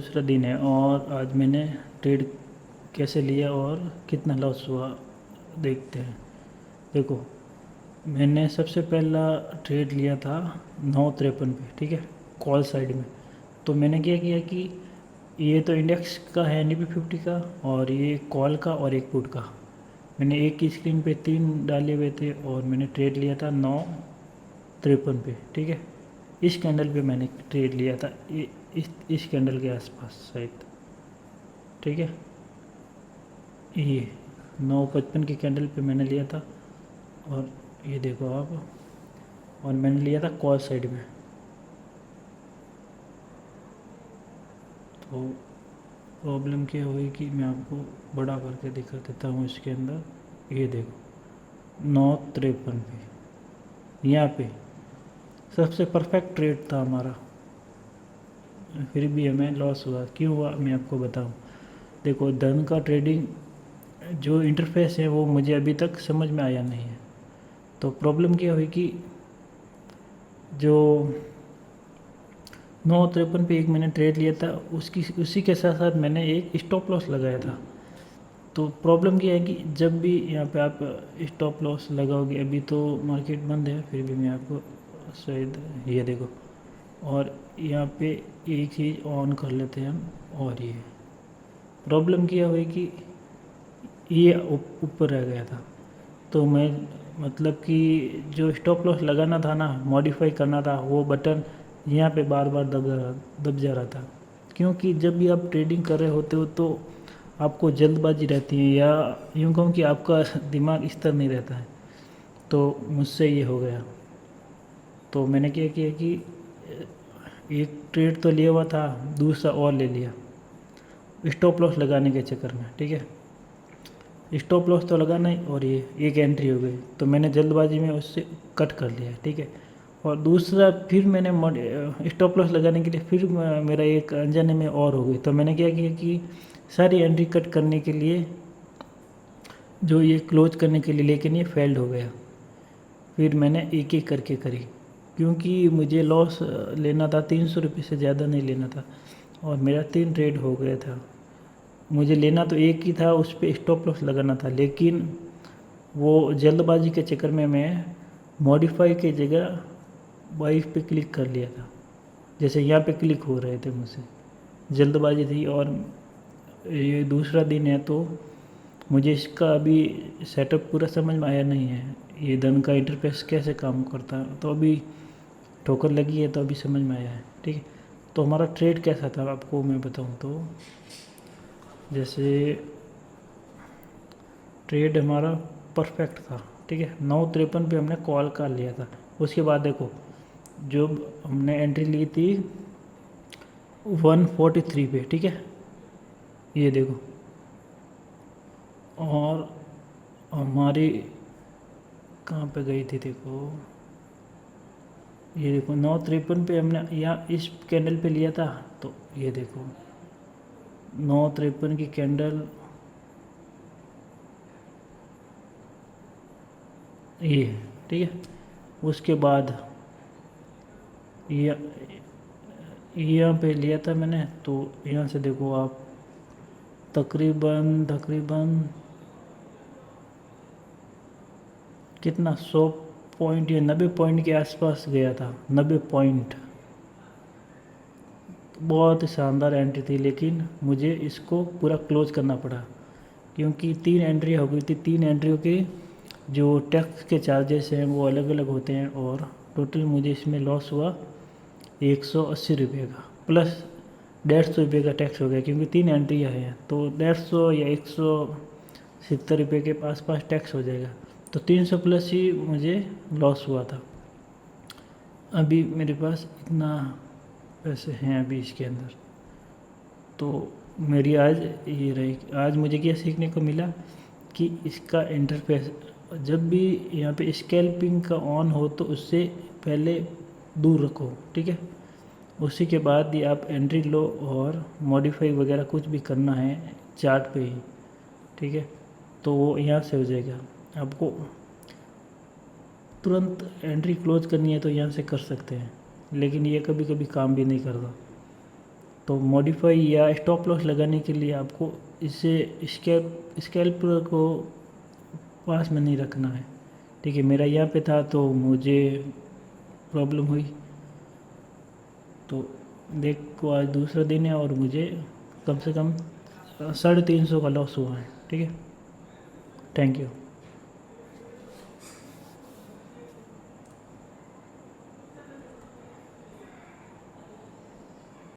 दूसरा दिन है और आज मैंने ट्रेड कैसे लिया और कितना लॉस हुआ देखते हैं। देखो, मैंने सबसे पहला ट्रेड लिया था 9:53 पे, ठीक है, कॉल साइड में। तो मैंने क्या किया कि ये तो इंडेक्स का है निफ्टी 50 का, और ये कॉल का और एक पुट का। मैंने एक की स्क्रीन पे 3 डाले हुए थे और मैंने ट्रेड लिया था 9:53 पे, ठीक है। इस कैंडल पे मैंने ट्रेड लिया था, इस कैंडल के आसपास शायद, ठीक है। ये 9:55 की कैंडल पे मैंने लिया था, और ये देखो आप, और मैंने लिया था कॉल साइड में। तो प्रॉब्लम क्या हुई कि मैं आपको बड़ा करके दिखा देता हूँ। इसके अंदर ये देखो 9:53 पे, यहाँ पे सबसे परफेक्ट ट्रेड था हमारा, फिर भी हमें लॉस हुआ। क्यों हुआ मैं आपको बताऊँ। देखो, धन का ट्रेडिंग जो इंटरफेस है वो मुझे अभी तक समझ में आया नहीं है। तो प्रॉब्लम क्या हुई कि जो 9:53 पे एक मैंने ट्रेड लिया था, उसी के साथ साथ मैंने एक स्टॉप लॉस लगाया था। तो प्रॉब्लम क्या है कि जब भी यहाँ पे आप स्टॉप लॉस लगाओगे, अभी तो मार्केट बंद है, फिर भी मैं आपको शायद, ये देखो, और यहाँ पे एक चीज़ ऑन कर लेते हैं हम। और ये प्रॉब्लम क्या हुई कि ये ऊपर रह गया था। तो मैं, मतलब कि जो स्टॉप लॉस लगाना था ना, मॉडिफाई करना था, वो बटन यहाँ पे बार बार दब जा रहा था। क्योंकि जब भी आप ट्रेडिंग कर रहे होते हो तो आपको जल्दबाजी रहती है, या यूँ कहूँ कि आपका दिमाग स्थिर नहीं रहता है। तो मुझसे ये हो गया। तो मैंने क्या किया कि एक ट्रेड तो लिया हुआ था, दूसरा और ले लिया स्टॉप लॉस लगाने के चक्कर में, ठीक है। स्टॉप लॉस तो लगाना ही, और ये एक एंट्री हो गई, तो मैंने जल्दबाजी में उससे कट कर लिया, ठीक है। और दूसरा फिर मैंने स्टॉप लॉस लगाने के लिए फिर मेरा एक अनजाने में और हो गई। तो मैंने क्या किया कि सारी एंट्री कट करने के लिए, जो ये क्लोज करने के लिए, लेकिन ये फेल्ड हो गया। फिर मैंने एक एक करके करी, क्योंकि मुझे लॉस लेना था, 300 रुपये से ज़्यादा नहीं लेना था, और मेरा 3 ट्रेड हो गया था। मुझे लेना तो एक ही था, उस पर स्टॉप लॉस लगाना था, लेकिन वो जल्दबाजी के चक्कर में मैं मॉडिफाई की जगह बाई पे क्लिक कर लिया था। जैसे यहाँ पे क्लिक हो रहे थे मुझसे, जल्दबाजी थी। और ये दूसरा दिन है, तो मुझे इसका अभी सेटअप पूरा समझ में आया नहीं है, ये धन का इंटरफेस कैसे काम करता है। तो अभी ठोकर लगी है, तो अभी समझ में आया है, ठीक है। तो हमारा ट्रेड कैसा था आपको मैं बताऊं तो, जैसे ट्रेड हमारा परफेक्ट था, ठीक है। 9:53 पे हमने कॉल कर लिया था। उसके बाद देखो, जो हमने एंट्री ली थी 143 पे, ठीक है, ये देखो। और हमारी कहाँ पे गई थी, देखो, ये देखो 9:53 पे हमने यहाँ इस कैंडल पे लिया था। तो ये देखो 9:53 की कैंडल, ये, ठीक है। उसके बाद ये यहाँ पे लिया था मैंने। तो यहाँ से देखो आप, तकरीबन तकरीबन कितना, 100 पॉइंट या 90 पॉइंट के आसपास गया था, 90 पॉइंट। बहुत ही शानदार एंट्री थी, लेकिन मुझे इसको पूरा क्लोज करना पड़ा, क्योंकि 3 एंट्री हो गई थी। 3 एंट्रियों के जो टैक्स के चार्जेस हैं वो अलग अलग होते हैं, और टोटल मुझे इसमें लॉस हुआ 180 रुपये का, प्लस 150 रुपये का टैक्स हो गया, क्योंकि 3 एंट्रियाँ हैं। तो 150 या 170 रुपये के आसपास टैक्स हो जाएगा। तो 300 प्लस ही मुझे लॉस हुआ था। अभी मेरे पास इतना पैसे हैं अभी इसके अंदर। तो मेरी आज ये रही, आज मुझे क्या सीखने को मिला कि इसका इंटरफेस जब भी यहाँ पे स्कैल्पिंग का ऑन हो तो उससे पहले दूर रखो, ठीक है। उसी के बाद ही आप एंट्री लो, और मॉडिफाई वगैरह कुछ भी करना है चार्ट पे ही, ठीक है। तो वो यहाँ से हो जाएगा। आपको तुरंत एंट्री क्लोज करनी है तो यहाँ से कर सकते हैं, लेकिन ये कभी कभी काम भी नहीं करता। तो मॉडिफाई या स्टॉप लॉस लगाने के लिए आपको इसे स्कैल्प को पास में नहीं रखना है। ठीक है, मेरा यहाँ पे था तो मुझे प्रॉब्लम हुई। तो देखो आज दूसरा दिन है और मुझे कम से कम 350 का लॉस हुआ है। ठीक है, थैंक यू।